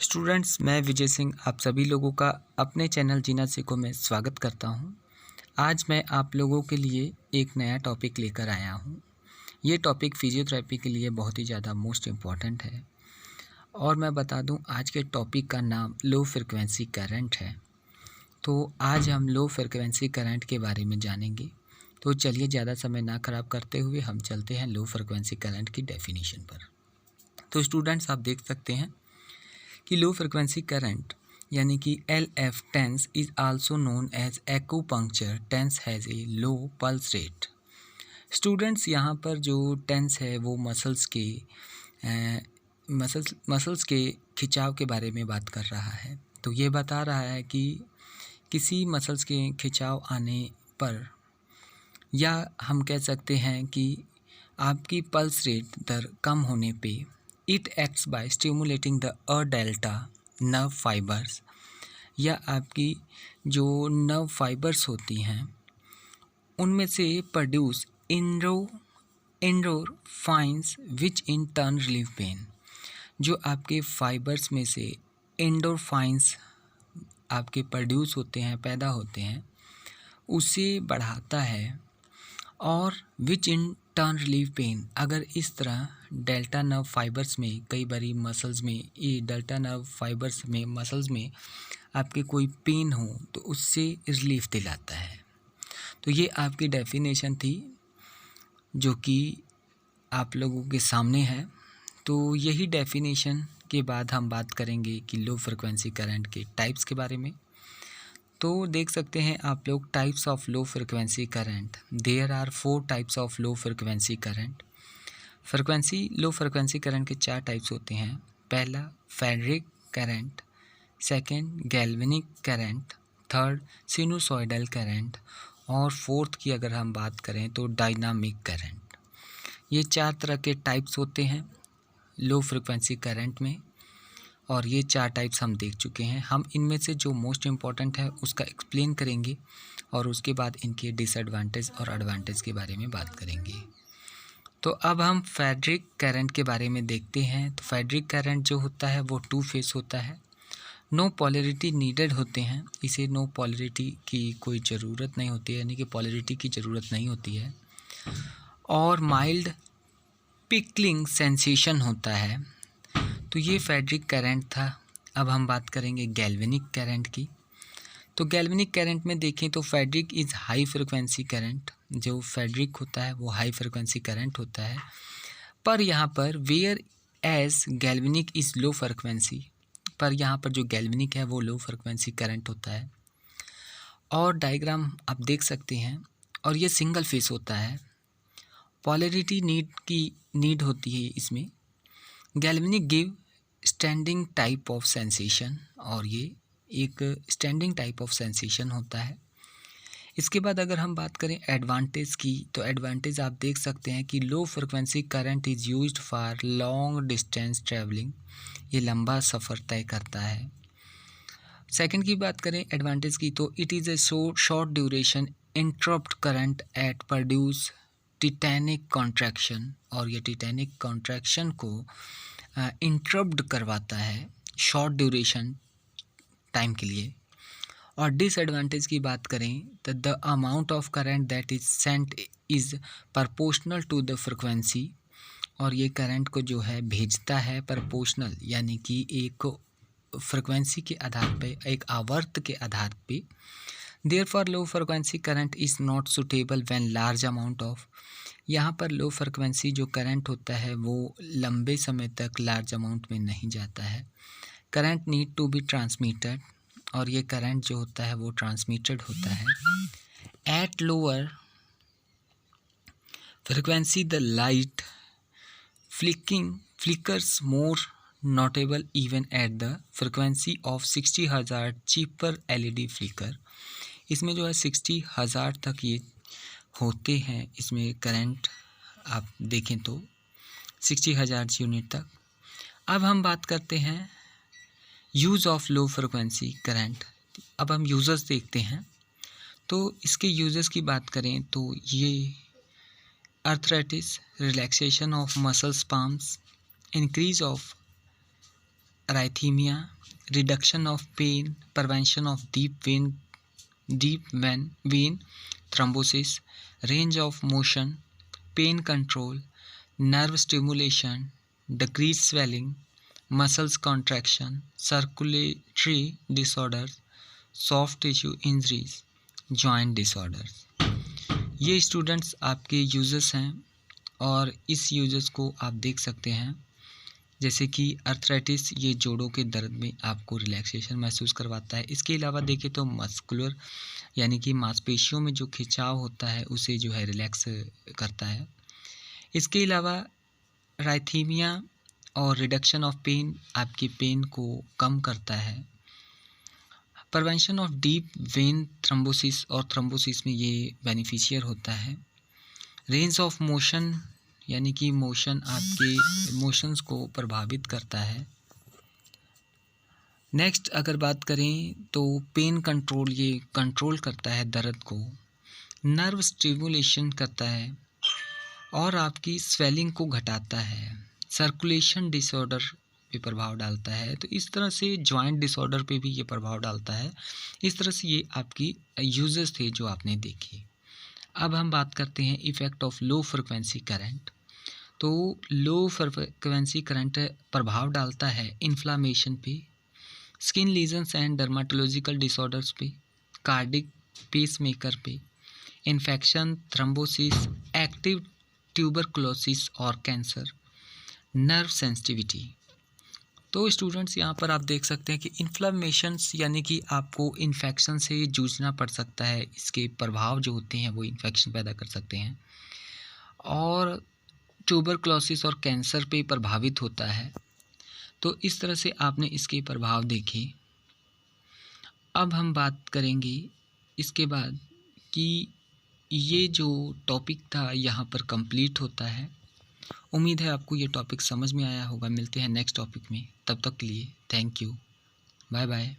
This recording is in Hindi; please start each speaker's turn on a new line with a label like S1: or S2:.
S1: स्टूडेंट्स, मैं विजय सिंह आप सभी लोगों का अपने चैनल जीना सीखो में स्वागत करता हूं। आज मैं आप लोगों के लिए एक नया टॉपिक लेकर आया हूं। ये टॉपिक फिजियोथेरेपी के लिए बहुत ही ज़्यादा मोस्ट इम्पॉर्टेंट है और मैं बता दूं आज के टॉपिक का नाम लो फ्रिक्वेंसी करंट है। तो आज हम लो फ्रिक्वेंसी करंट के बारे में जानेंगे। तो चलिए ज़्यादा समय ना ख़राब करते हुए हम चलते हैं लो फ्रिक्वेंसी करंट की डेफिनेशन पर। तो स्टूडेंट्स, आप देख सकते हैं कि लो फ्रिक्वेंसी करंट यानी कि LF TENS is also known as acupuncture TENS has a low pulse rate. Students, यहाँ पर जो टेंस है वो मसल्स के खिंचाव के बारे में बात कर रहा है। तो ये बता रहा है कि किसी मसल्स के खिंचाव आने पर, या हम कह सकते हैं कि आपकी पल्स रेट दर कम होने पे, it acts by stimulating the delta nerve fibres, या आपकी जो नर्व फाइबर्स होती हैं उनमें से produce endorphins which in turn relieve pain. जो आपके फाइबर्स में से एंडोर्फाइंस आपके प्रोड्यूस होते हैं, पैदा होते हैं, उसे बढ़ाता है और विच इन टर्न रिलीव पेन। अगर इस तरह डेल्टा नर्व फाइबर्स में कई बारी मसल्स में ये डेल्टा नर्व फाइबर्स में मसल्स में आपके कोई पेन हो तो उससे रिलीफ दिलाता है। तो ये आपकी डेफिनेशन थी जो कि आप लोगों के सामने है। तो यही डेफिनेशन के बाद हम बात करेंगे कि लो फ्रिक्वेंसी करंट के टाइप्स के बारे में। तो देख सकते हैं आप लोग types of low frequency current. There are 4 types of low frequency current. Low frequency current के 4 टाइप्स होते हैं। पहला faradic current, second galvanic current, third sinusoidal current और फोर्थ की अगर हम बात करें तो डायनामिक करंट। ये 4 तरह के टाइप्स होते हैं लो फ्रिक्वेंसी करंट में और ये 4 टाइप्स हम देख चुके हैं। हम इनमें से जो मोस्ट इम्पॉर्टेंट है उसका एक्सप्लेन करेंगे और उसके बाद इनके डिसएडवांटेज और एडवांटेज के बारे में बात करेंगे। तो अब हम फेडरिक करंट के बारे में देखते हैं। तो फेडरिक करंट जो होता है वो 2 फेस होता है। नो पोलैरिटी नीडेड होते हैं। इसे नो पोलैरिटी की कोई ज़रूरत नहीं होती है, यानी कि पोलैरिटी की ज़रूरत नहीं होती है। और माइल्ड पिकलिंग सेंसेशन होता है। तो ये फेडरिक करंट था। अब हम बात करेंगे गैल्वेनिक करंट की। तो गैल्वेनिक करंट में देखें तो faradic is high frequency current. जो फेडरिक होता है वो हाई फ्रिक्वेंसी करंट होता है, पर यहाँ पर whereas galvanic is low frequency, पर यहाँ पर जो गैल्वेनिक है वो लो फ्रिक्वेंसी करंट होता है। और डायग्राम आप देख सकते हैं और ये सिंगल फेस होता है। पोलैरिटी नीड होती है इसमें। Galvanic give standing type of sensation, और ये एक स्टैंडिंग टाइप ऑफ सेंसेशन होता है। इसके बाद अगर हम बात करें एडवांटेज की, तो एडवांटेज आप देख सकते हैं कि low frequency current is used for long distance travelling. ये लंबा सफ़र तय करता है। सेकंड की बात करें एडवांटेज की, तो it is a short duration interrupt current at produce tetanic contraction, और ये टिटैनिक कॉन्ट्रैक्शन को इंटरप्ट करवाता है शॉर्ट ड्यूरेशन टाइम के लिए। और डिसएडवांटेज की बात करें तो the amount of current that is sent is proportional to the frequency, और ये करंट को जो है भेजता है प्रोपोर्शनल, यानी कि एक फ्रिक्वेंसी के आधार पे, एक आवर्त के आधार पे। Therefore low frequency current is not suitable when large amount of, यहाँ पर लो फ्रिक्वेंसी जो करंट होता है वो लंबे समय तक लार्ज अमाउंट में नहीं जाता है। Current need to be transmitted, और ये करंट जो होता है वो ट्रांसमिटेड होता है। At lower frequency the light flickers more notable even at the frequency of 60 हज़ार चीपर LED फ्लिकर। इसमें जो है 60 हज़ार तक ये होते हैं, इसमें करंट आप देखें तो 60 हज़ार यूनिट तक। अब हम बात करते हैं use of low frequency current. अब हम यूज़र्स देखते हैं। तो इसके यूज़र्स की बात करें तो ये arthritis, relaxation of muscle spasms, increase of arrhythmia, reduction of pain, prevention of deep vein thrombosis, range of motion, pain control, nerve stimulation, decreased swelling, muscles contraction, circulatory disorders, soft tissue injuries, joint disorders। ये स्टूडेंट्स आपके यूजर्स हैं और इस यूजर्स को आप देख सकते हैं, जैसे कि अर्थराइटिस, ये जोड़ों के दर्द में आपको रिलैक्सेशन महसूस करवाता है। इसके अलावा देखें तो मस्कुलर यानी कि मांसपेशियों में जो खिंचाव होता है उसे जो है रिलैक्स करता है। इसके अलावा राइथीमिया और रिडक्शन ऑफ पेन आपकी पेन को कम करता है। Prevention of deep vein thrombosis और थ्रोम्बोसिस में ये बेनिफिशियर होता है। रेंज ऑफ मोशन यानी कि मोशन आपके इमोशंस को प्रभावित करता है। नेक्स्ट अगर बात करें तो पेन कंट्रोल, ये कंट्रोल करता है दर्द को। नर्व स्टिमुलेशन करता है और आपकी स्वेलिंग को घटाता है। सर्कुलेशन डिसऑर्डर पे प्रभाव डालता है। तो इस तरह से जॉइंट डिसऑर्डर पे भी ये प्रभाव डालता है। इस तरह से ये आपकी यूजर्स थे जो आपने देखे। अब हम बात करते हैं effect of low frequency current. तो लो फ्रिक्वेंसी करंट प्रभाव डालता है इन्फ्लामेशन पे, skin lesions and dermatological disorders पे, कार्डिक पेसमेकर पे, इन्फेक्शन, थ्रोम्बोसिस, एक्टिव ट्यूबरकुलोसिस और कैंसर, नर्व सेंसिटिविटी। तो स्टूडेंट्स यहाँ पर आप देख सकते हैं कि इन्फ्लामेशंस यानी कि आपको इन्फेक्शन से जूझना पड़ सकता है। इसके प्रभाव जो होते हैं वो इन्फेक्शन पैदा कर सकते हैं और ट्यूबरकुलोसिस और कैंसर पे प्रभावित होता है। तो इस तरह से आपने इसके प्रभाव देखे। अब हम बात करेंगे इसके बाद कि ये जो टॉपिक था यहाँ पर कंप्लीट होता है। उम्मीद है आपको ये टॉपिक समझ में आया होगा। मिलते हैं नेक्स्ट टॉपिक में, तब तक के लिए थैंक यू, बाय बाय।